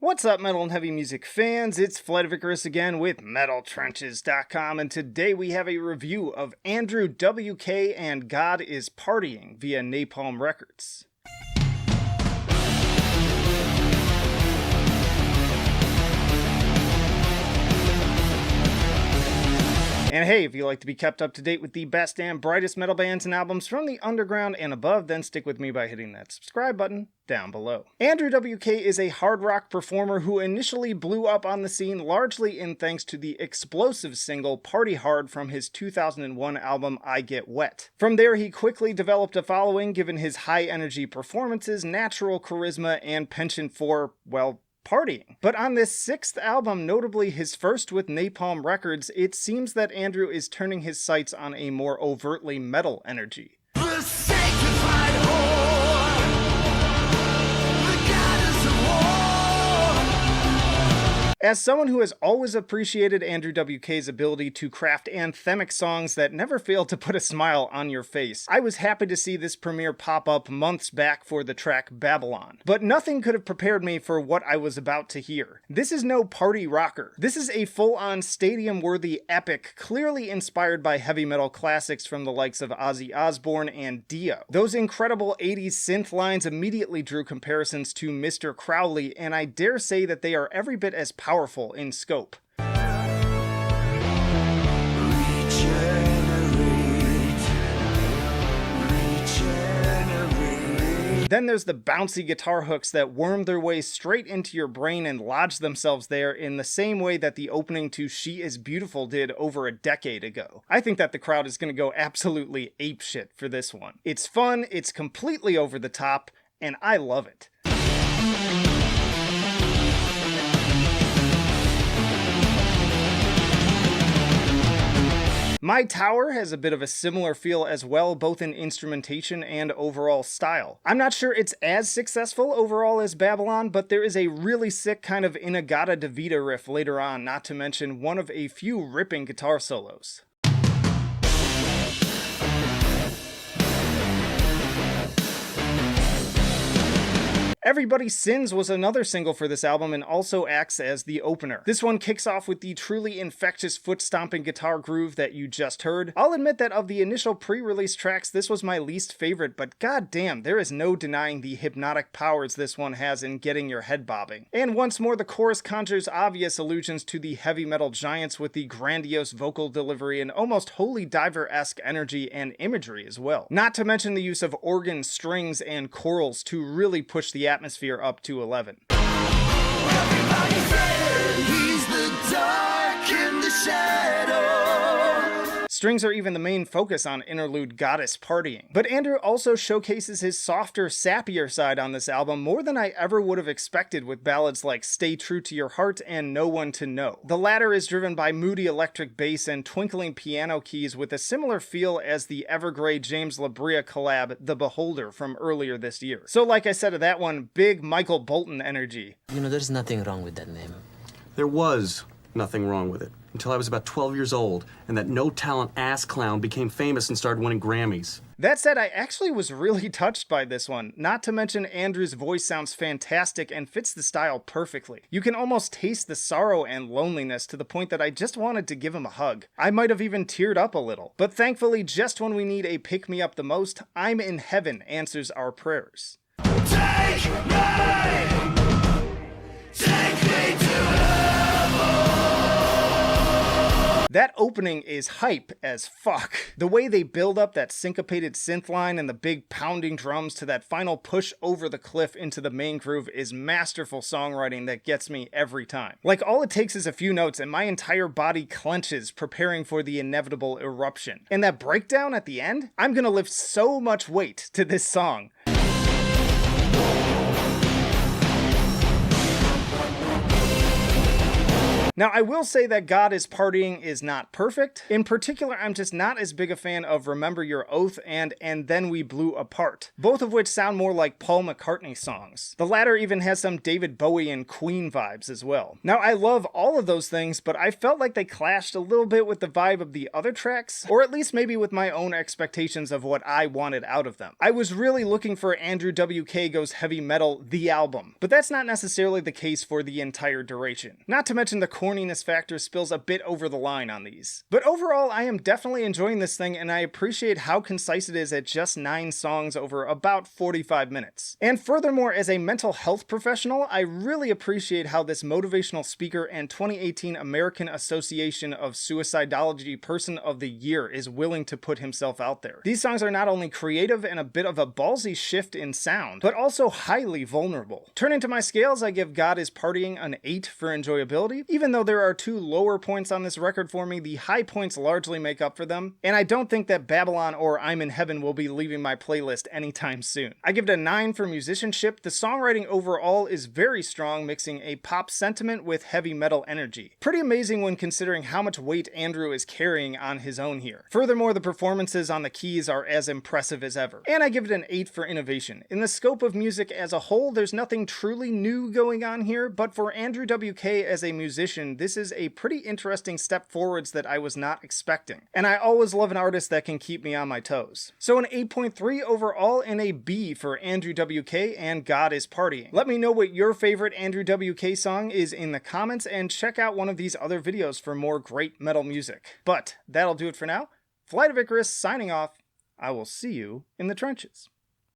What's up, metal and heavy music fans? It's Fledivicarus again with MetalTrenches.com, and today we have a review of Andrew W.K. and God is Partying via Napalm Records. And hey, if you like to be kept up to date with the best and brightest metal bands and albums from the underground and above, then stick with me by hitting that subscribe button down below. Andrew W.K. is a hard rock performer who initially blew up on the scene largely in thanks to the explosive single Party Hard from his 2001 album I Get Wet. From there, he quickly developed a following given his high-energy performances, natural charisma, and penchant for, well, partying. But on this sixth album, notably his first with Napalm Records, it seems that Andrew is turning his sights on a more overtly metal energy. The sanctified whore, the goddess of war. As someone who has always appreciated Andrew W.K.'s ability to craft anthemic songs that never fail to put a smile on your face, I was happy to see this premiere pop up months back for the track Babylon. But nothing could have prepared me for what I was about to hear. This is no party rocker. This is a full-on stadium-worthy epic, clearly inspired by heavy metal classics from the likes of Ozzy Osbourne and Dio. Those incredible 80s synth lines immediately drew comparisons to Mr. Crowley, and I dare say that they are every bit as powerful in scope. Then there's the bouncy guitar hooks that worm their way straight into your brain and lodge themselves there in the same way that the opening to She Is Beautiful did over a decade ago. I think that the crowd is going to go absolutely apeshit for this one. It's fun, it's completely over the top, and I love it. My Tower has a bit of a similar feel as well, both in instrumentation and overall style. I'm not sure it's as successful overall as Babylon, but there is a really sick kind of Inagata-Devita riff later on, not to mention one of a few ripping guitar solos. Everybody Sins was another single for this album and also acts as the opener. This one kicks off with the truly infectious foot-stomping guitar groove that you just heard. I'll admit that of the initial pre-release tracks, this was my least favorite, but goddamn, there is no denying the hypnotic powers this one has in getting your head bobbing. And once more, the chorus conjures obvious allusions to the heavy metal giants with the grandiose vocal delivery and almost Holy Diver-esque energy and imagery as well. Not to mention the use of organs, strings, and chorals to really push the atmosphere up to 11. Everybody say he's the dark in the shadow. Strings are even the main focus on interlude Goddess Partying. But Andrew also showcases his softer, sappier side on this album more than I ever would have expected with ballads like Stay True to Your Heart and No One to Know. The latter is driven by moody electric bass and twinkling piano keys with a similar feel as the Evergrey James Labria collab The Beholder from earlier this year. So like I said of that one, big Michael Bolton energy. You know, there's nothing wrong with that name. There was nothing wrong with it until I was about 12 years old and that no-talent ass clown became famous and started winning Grammys. That said, I actually was really touched by this one. Not to mention Andrew's voice sounds fantastic and fits the style perfectly. You can almost taste the sorrow and loneliness to the point that I just wanted to give him a hug. I might have even teared up a little. But thankfully, just when we need a pick-me-up the most, I'm in Heaven answers our prayers. Take me to heaven. That opening is hype as fuck. The way they build up that syncopated synth line and the big pounding drums to that final push over the cliff into the main groove is masterful songwriting that gets me every time. Like, all it takes is a few notes and my entire body clenches, preparing for the inevitable eruption. And that breakdown at the end? I'm gonna lift so much weight to this song. Now, I will say that God is Partying is not perfect. In particular, I'm just not as big a fan of Remember Your Oath and Then We Blew Apart, both of which sound more like Paul McCartney songs. The latter even has some David Bowie and Queen vibes as well. Now, I love all of those things, but I felt like they clashed a little bit with the vibe of the other tracks, or at least maybe with my own expectations of what I wanted out of them. I was really looking for Andrew W.K. Goes Heavy Metal, the album, but that's not necessarily the case for the entire duration. Not to mention the corniness factor spills a bit over the line on these. But overall, I am definitely enjoying this thing, and I appreciate how concise it is at just 9 songs over about 45 minutes. And furthermore, as a mental health professional, I really appreciate how this motivational speaker and 2018 American Association of Suicidology Person of the Year is willing to put himself out there. These songs are not only creative and a bit of a ballsy shift in sound, but also highly vulnerable. Turning to my scales, I give God is Partying an 8 for enjoyability. Even though there are 2 lower points on this record for me, the high points largely make up for them, and I don't think that Babylon or I'm in Heaven will be leaving my playlist anytime soon. I give it a 9 for musicianship. The songwriting overall is very strong, mixing a pop sentiment with heavy metal energy. Pretty amazing when considering how much weight Andrew is carrying on his own here. Furthermore, the performances on the keys are as impressive as ever. And I give it an 8 for innovation. In the scope of music as a whole, there's nothing truly new going on here, but for Andrew W.K. as a musician, this is a pretty interesting step forwards that I was not expecting. And I always love an artist that can keep me on my toes. So an 8.3 overall and a B for Andrew W.K. and God is Partying. Let me know what your favorite Andrew W.K. song is in the comments, and check out one of these other videos for more great metal music. But that'll do it for now. Flight of Icarus signing off. I will see you in the trenches.